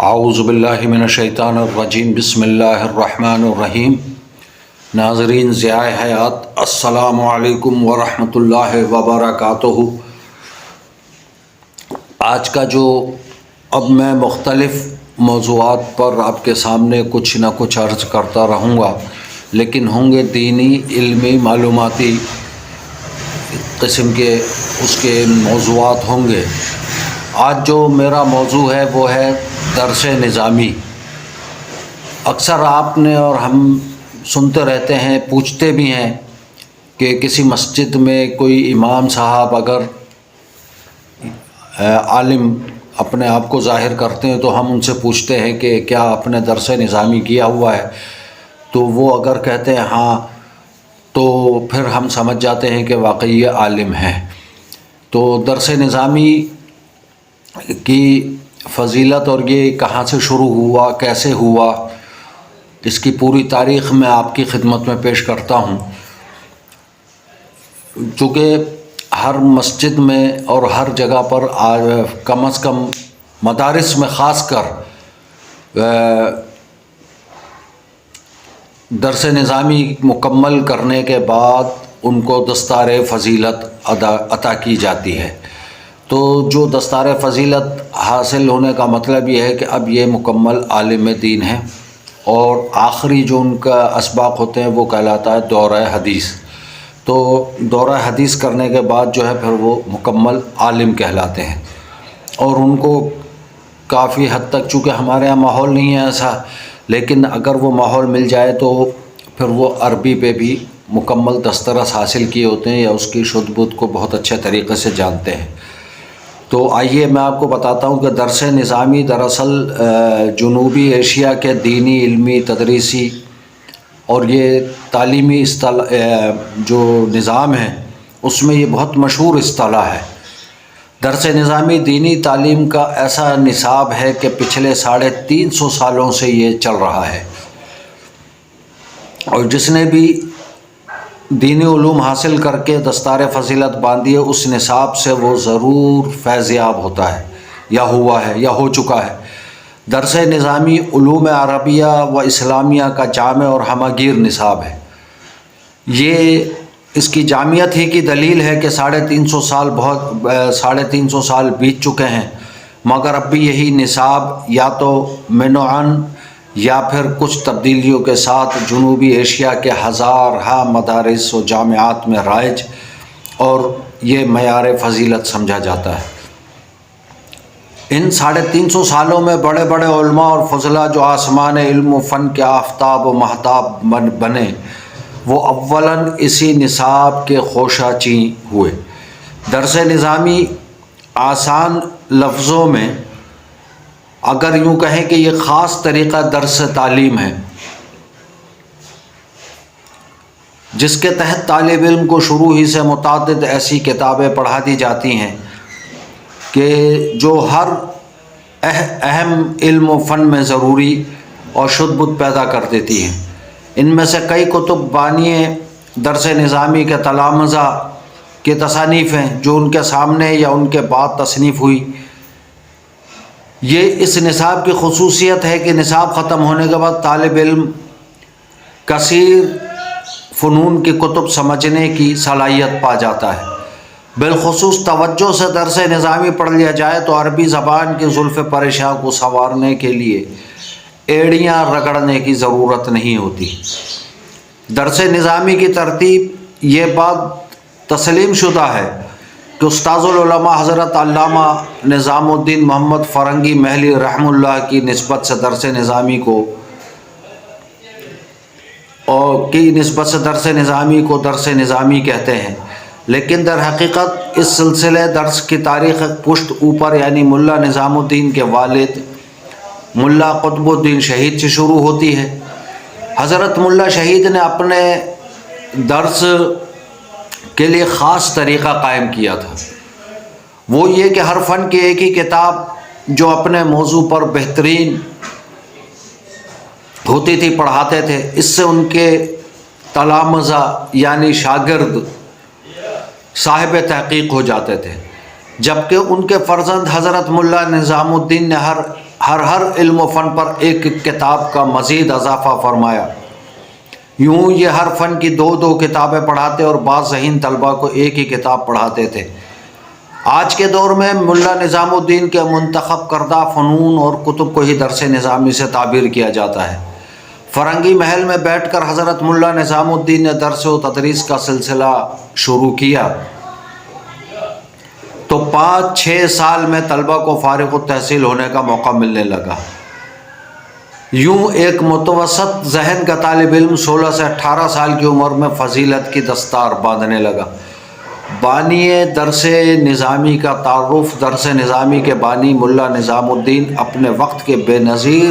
اعوذ باللہ من الشیطان الرجیم بسم اللہ الرحمن الرحیم۔ ناظرین ضیاء حیات، السلام علیکم ورحمۃ اللہ وبرکاتہ۔ آج کا جو اب میں مختلف موضوعات پر آپ کے سامنے کچھ نہ کچھ عرض کرتا رہوں گا، لیکن ہوں گے دینی، علمی، معلوماتی قسم کے اس کے موضوعات ہوں گے۔ آج جو میرا موضوع ہے وہ ہے درس نظامی۔ اکثر آپ نے اور ہم سنتے رہتے ہیں، پوچھتے بھی ہیں کہ کسی مسجد میں کوئی امام صاحب اگر عالم اپنے آپ کو ظاہر کرتے ہیں تو ہم ان سے پوچھتے ہیں کہ کیا آپ نے درس نظامی کیا ہوا ہے؟ تو وہ اگر کہتے ہیں ہاں، تو پھر ہم سمجھ جاتے ہیں کہ واقعی یہ عالم ہیں۔ تو درس نظامی کی فضیلت اور یہ کہاں سے شروع ہوا، کیسے ہوا، اس کی پوری تاریخ میں آپ کی خدمت میں پیش کرتا ہوں۔ چونکہ ہر مسجد میں اور ہر جگہ پر کم از کم مدارس میں خاص کر درس نظامی مکمل کرنے کے بعد ان کو دستار فضیلت عطا کی جاتی ہے۔ تو جو دستار فضیلت حاصل ہونے کا مطلب یہ ہے کہ اب یہ مکمل عالم دین ہیں، اور آخری جو ان کا اسباق ہوتے ہیں وہ کہلاتا ہے دورہ حدیث۔ تو دورہ حدیث کرنے کے بعد جو ہے پھر وہ مکمل عالم کہلاتے ہیں، اور ان کو کافی حد تک، چونکہ ہمارے یہاں ماحول نہیں ہے ایسا، لیکن اگر وہ ماحول مل جائے تو پھر وہ عربی پہ بھی مکمل دسترس حاصل کیے ہوتے ہیں یا اس کی شد بد کو بہت اچھے طریقے سے جانتے ہیں۔ تو آئیے میں آپ کو بتاتا ہوں کہ درس نظامی دراصل جنوبی ایشیا کے دینی، علمی، تدریسی اور یہ تعلیمی جو نظام ہے اس میں یہ بہت مشہور اصطلاح ہے۔ درس نظامی دینی تعلیم کا ایسا نصاب ہے کہ پچھلے 350 سالوں سے یہ چل رہا ہے، اور جس نے بھی دینی علوم حاصل کر کے دستار فضیلت باندھی ہے اس نصاب سے وہ ضرور فیض یاب ہوتا ہے، یا ہوا ہے یا ہو چکا ہے۔ درس نظامی علوم عربیہ و اسلامیہ کا جامع اور ہمہ گیر نصاب ہے۔ یہ اس کی جامعیت ہی کی دلیل ہے کہ 350 سال بیت چکے ہیں، مگر اب بھی یہی نصاب یا تو منوعاً یا پھر کچھ تبدیلیوں کے ساتھ جنوبی ایشیا کے ہزارہ مدارس و جامعات میں رائج اور یہ معیار فضیلت سمجھا جاتا ہے۔ ان 350 سالوں میں بڑے بڑے علماء اور فضلاء جو آسمان علم و فن کے آفتاب و مہتاب بنے، وہ اولاً اسی نصاب کے خوشہ چیں ہوئے۔ درس نظامی آسان لفظوں میں اگر یوں کہیں کہ یہ خاص طریقہ درس تعلیم ہے جس کے تحت طالب علم کو شروع ہی سے متعدد ایسی کتابیں پڑھا دی جاتی ہیں کہ جو ہر اہم علم و فن میں ضروری اور شد بد پیدا کر دیتی ہیں۔ ان میں سے کئی کتب بانی درس نظامی کے تلامذہ کی تصانیف ہیں جو ان کے سامنے یا ان کے بعد تصنیف ہوئی۔ یہ اس نصاب کی خصوصیت ہے کہ نصاب ختم ہونے کے بعد طالب علم کثیر فنون کی کتب سمجھنے کی صلاحیت پا جاتا ہے۔ بالخصوص توجہ سے درس نظامی پڑھ لیا جائے تو عربی زبان کی زلف پریشاں کو سنوارنے کے لیے ایڑیاں رگڑنے کی ضرورت نہیں ہوتی۔ درس نظامی کی ترتیب یہ بات تسلیم شدہ ہے کہ استاذ العلماء حضرت علامہ نظام الدین محمد فرنگی محلی رحمہ اللہ کی نسبت سے درس نظامی کو درس نظامی کہتے ہیں، لیکن در حقیقت اس سلسلے درس کی تاریخ پشت اوپر یعنی ملا نظام الدین کے والد ملا قطب الدین شہید سے شروع ہوتی ہے۔ حضرت ملا شہید نے اپنے درس کے لیے خاص طریقہ قائم کیا تھا، وہ یہ کہ ہر فن کی ایک ہی کتاب جو اپنے موضوع پر بہترین ہوتی تھی پڑھاتے تھے۔ اس سے ان کے تلامذہ یعنی شاگرد صاحب تحقیق ہو جاتے تھے، جبکہ ان کے فرزند حضرت ملا نظام الدین نے ہر علم و فن پر ایک کتاب کا مزید اضافہ فرمایا۔ یوں یہ ہر فن کی دو کتابیں پڑھاتے اور بعض ذہین طلباء کو ایک ہی کتاب پڑھاتے تھے۔ آج کے دور میں ملا نظام الدین کے منتخب کردہ فنون اور کتب کو ہی درس نظامی سے تعبیر کیا جاتا ہے۔ فرنگی محل میں بیٹھ کر حضرت ملا نظام الدین نے درس و تدریس کا سلسلہ شروع کیا تو 5-6 سال میں طلبہ کو فارغ التحصیل ہونے کا موقع ملنے لگا۔ یوں ایک متوسط ذہن کا طالب علم 16 سے 18 سال کی عمر میں فضیلت کی دستار باندھنے لگا۔ بانی درس نظامی کا تعارف۔ درس نظامی کے بانی ملا نظام الدین اپنے وقت کے بے نظیر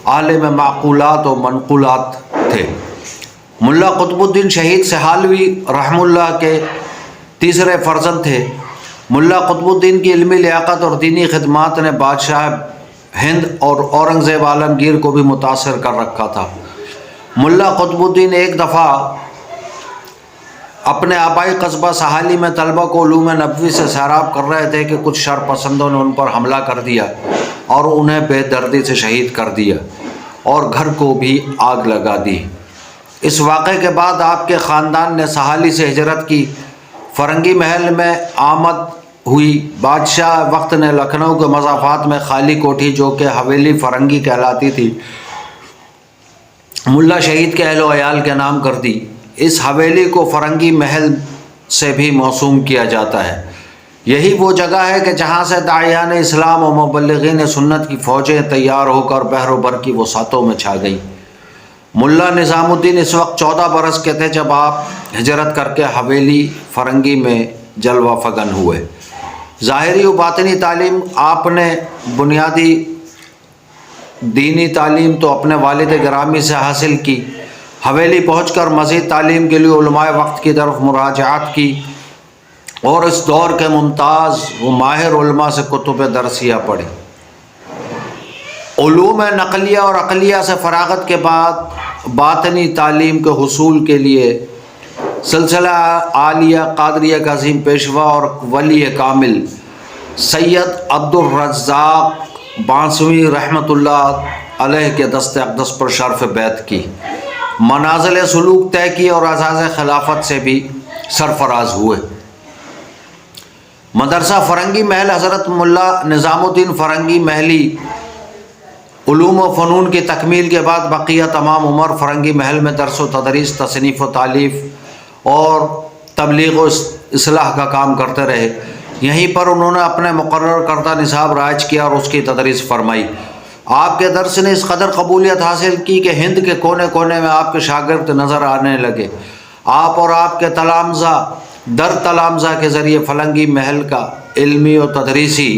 عالم معقولات و منقولات تھے۔ ملا قطب الدین شہید سہالوی رحم اللہ کے تیسرے فرزند تھے۔ ملا قطب الدین کی علمی لیاقت اور دینی خدمات نے بادشاہ ہند اور اورنگزیب عالمگیر کو بھی متاثر کر رکھا تھا۔ ملا قطب الدین ایک دفعہ اپنے آبائی قصبہ سہالی میں طلبہ کو علوم نبوی سے سیراب کر رہے تھے کہ کچھ شر پسندوں نے ان پر حملہ کر دیا اور انہیں بے دردی سے شہید کر دیا اور گھر کو بھی آگ لگا دی۔ اس واقعے کے بعد آپ کے خاندان نے سہالی سے ہجرت کی۔ فرنگی محل میں آمد ہوئی۔ بادشاہ وقت نے لکھنؤ کے مضافات میں خالی کوٹھی جو کہ حویلی فرنگی کہلاتی تھی ملا شہید کے اہل و عیال کے نام کر دی۔ اس حویلی کو فرنگی محل سے بھی موسوم کیا جاتا ہے۔ یہی وہ جگہ ہے کہ جہاں سے داعیان اسلام و مبلغین سنت کی فوجیں تیار ہو کر بحر و بر کی وسعتوں میں چھا گئیں۔ ملا نظام الدین اس وقت 14 برس کے تھے جب آپ ہجرت کر کے حویلی فرنگی میں جلوہ فگن ہوئے۔ ظاہری و باطنی تعلیم آپ نے بنیادی دینی تعلیم تو اپنے والد گرامی سے حاصل کی۔ حویلی پہنچ کر مزید تعلیم کے لیے علماء وقت کی طرف مراجعات کی اور اس دور کے ممتاز و ماہر علماء سے کتب درسیہ پڑھی۔ علوم نقلیہ اور عقلیہ سے فراغت کے بعد باطنی تعلیم کے حصول کے لیے سلسلہ عالیہ قادریہ کا عظیم پیشوا اور ولی کامل سید عبد الرزاق بانسوی رحمۃ اللہ علیہ کے دست اقدس پر شرف بیعت کی، منازل سلوک طے کی اور اعزاز خلافت سے بھی سرفراز ہوئے۔ مدرسہ فرنگی محل حضرت ملا نظام الدین فرنگی محلی علوم و فنون کی تکمیل کے بعد بقیہ تمام عمر فرنگی محل میں درس و تدریس، تصنیف و تالیف اور تبلیغ و اصلاح کا کام کرتے رہے۔ یہیں پر انہوں نے اپنے مقرر کردہ نصاب رائج کیا اور اس کی تدریس فرمائی۔ آپ کے درس نے اس قدر قبولیت حاصل کی کہ ہند کے کونے کونے میں آپ کے شاگرد نظر آنے لگے۔ آپ اور آپ کے تلامذہ در تلامذہ کے ذریعے فرنگی محل کا علمی و تدریسی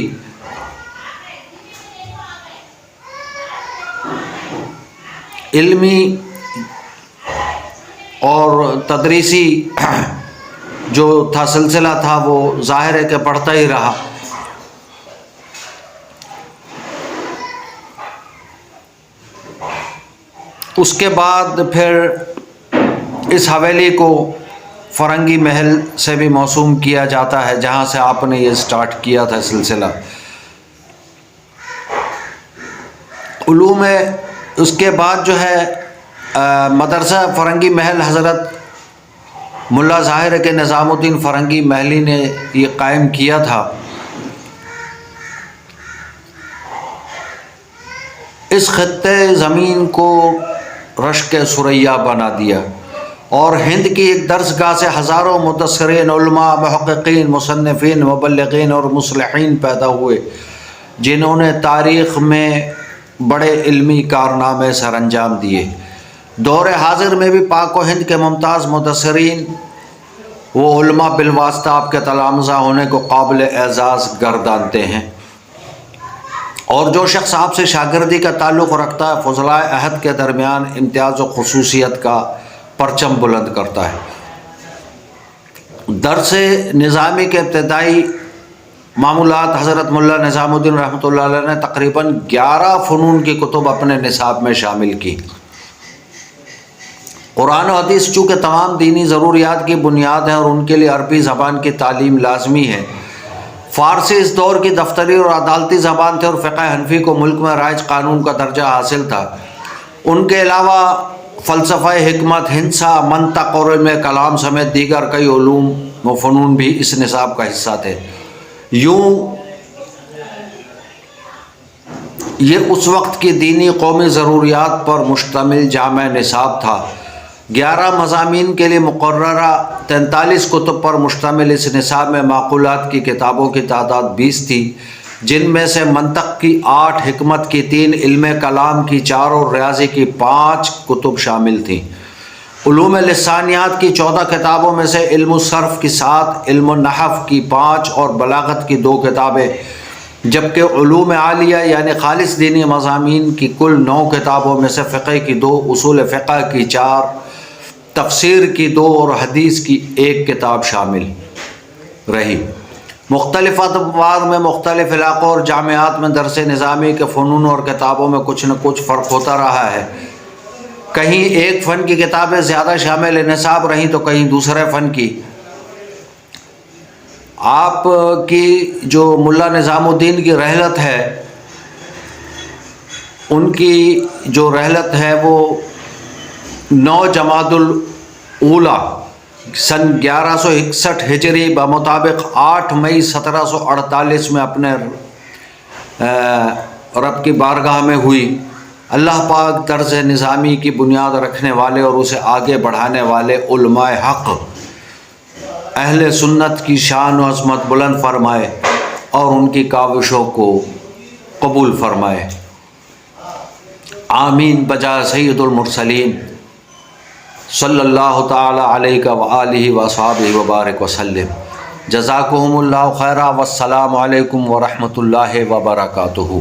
جو تھا سلسلہ تھا وہ ظاہر ہے کہ پڑھتا ہی رہا۔ اس کے بعد پھر اس حویلی کو فرنگی محل سے بھی موسوم کیا جاتا ہے جہاں سے آپ نے یہ سٹارٹ کیا تھا سلسلہ علوم۔ اس کے بعد جو ہے مدرسہ فرنگی محل حضرت ملا ظاہر کے نظام الدین فرنگی محلی نے یہ قائم کیا تھا۔ اس خطے زمین کو رشک ثریا بنا دیا اور ہند کی ایک درس گاہ سے ہزاروں مدثرین، علماء، محققین، مصنفین، مبلغین اور مصلحین پیدا ہوئے جنہوں نے تاریخ میں بڑے علمی کارنامے سر انجام دیے۔ دور حاضر میں بھی پاک و ہند کے ممتاز مدثرین وہ علماء بالواسطہ آپ کے تلامذہ ہونے کو قابل اعزاز گردانتے ہیں، اور جو شخص آپ سے شاگردی کا تعلق رکھتا ہے فضلائے عہد کے درمیان امتیاز و خصوصیت کا پرچم بلند کرتا ہے۔ درس نظامی کے ابتدائی معمولات حضرت ملا نظام الدین رحمۃ اللہ علیہ نے تقریباً 11 فنون کی کتب اپنے نصاب میں شامل کی۔ قرآن و حدیث چونکہ تمام دینی ضروریات کی بنیاد ہیں اور ان کے لیے عربی زبان کی تعلیم لازمی ہے، فارسی اس دور کی دفتری اور عدالتی زبان تھے اور فقہ حنفی کو ملک میں رائج قانون کا درجہ حاصل تھا۔ ان کے علاوہ فلسفہ حکمت، ہندسہ، منطق اور علم کلام سمیت دیگر کئی علوم و فنون بھی اس نصاب کا حصہ تھے۔ یوں یہ اس وقت کی دینی قومی ضروریات پر مشتمل جامع نصاب تھا۔ 11 مضامین کے لیے مقررہ 43 کتب پر مشتمل اس نصاب میں معقولات کی کتابوں کی تعداد 20 تھی، جن میں سے منطق کی 8، حکمت کی 3، علم کلام کی 4 اور ریاضی کی 5 کتب شامل تھیں۔ علوم لسانیات کی 14 کتابوں میں سے علم الصرف کی 7، علم النحو کی 5 اور بلاغت کی 2 کتابیں، جبکہ علوم عالیہ یعنی خالص دینی مضامین کی کل 9 کتابوں میں سے فقہ کی 2، اصول فقہ کی 4، تفسیر کی 2 اور حدیث کی 1 کتاب شامل رہی۔ مختلف ادوار میں مختلف علاقوں اور جامعات میں درس نظامی کے فنون اور کتابوں میں کچھ نہ کچھ فرق ہوتا رہا ہے۔ کہیں ایک فن کی کتابیں زیادہ شامل نصاب رہیں تو کہیں دوسرے فن کی۔ آپ کی جو ملا نظام الدین کی رحلت ہے، ان کی جو رحلت ہے وہ 9 جمادی الاولیٰ سن 1161 ہجری بمطابق 8 مئی 1748 میں اپنے رب کی بارگاہ میں ہوئی۔ اللہ پاک طرز نظامی کی بنیاد رکھنے والے اور اسے آگے بڑھانے والے علماء حق اہل سنت کی شان و عظمت بلند فرمائے اور ان کی کاوشوں کو قبول فرمائے۔ آمین بجا سید المرسلین صلی اللہ تعالی علیہ وآلہ وصحبہ وبارک وسلم۔ جزاکہم اللہ خیرا والسلام علیکم ورحمۃ اللہ وبرکاتہ۔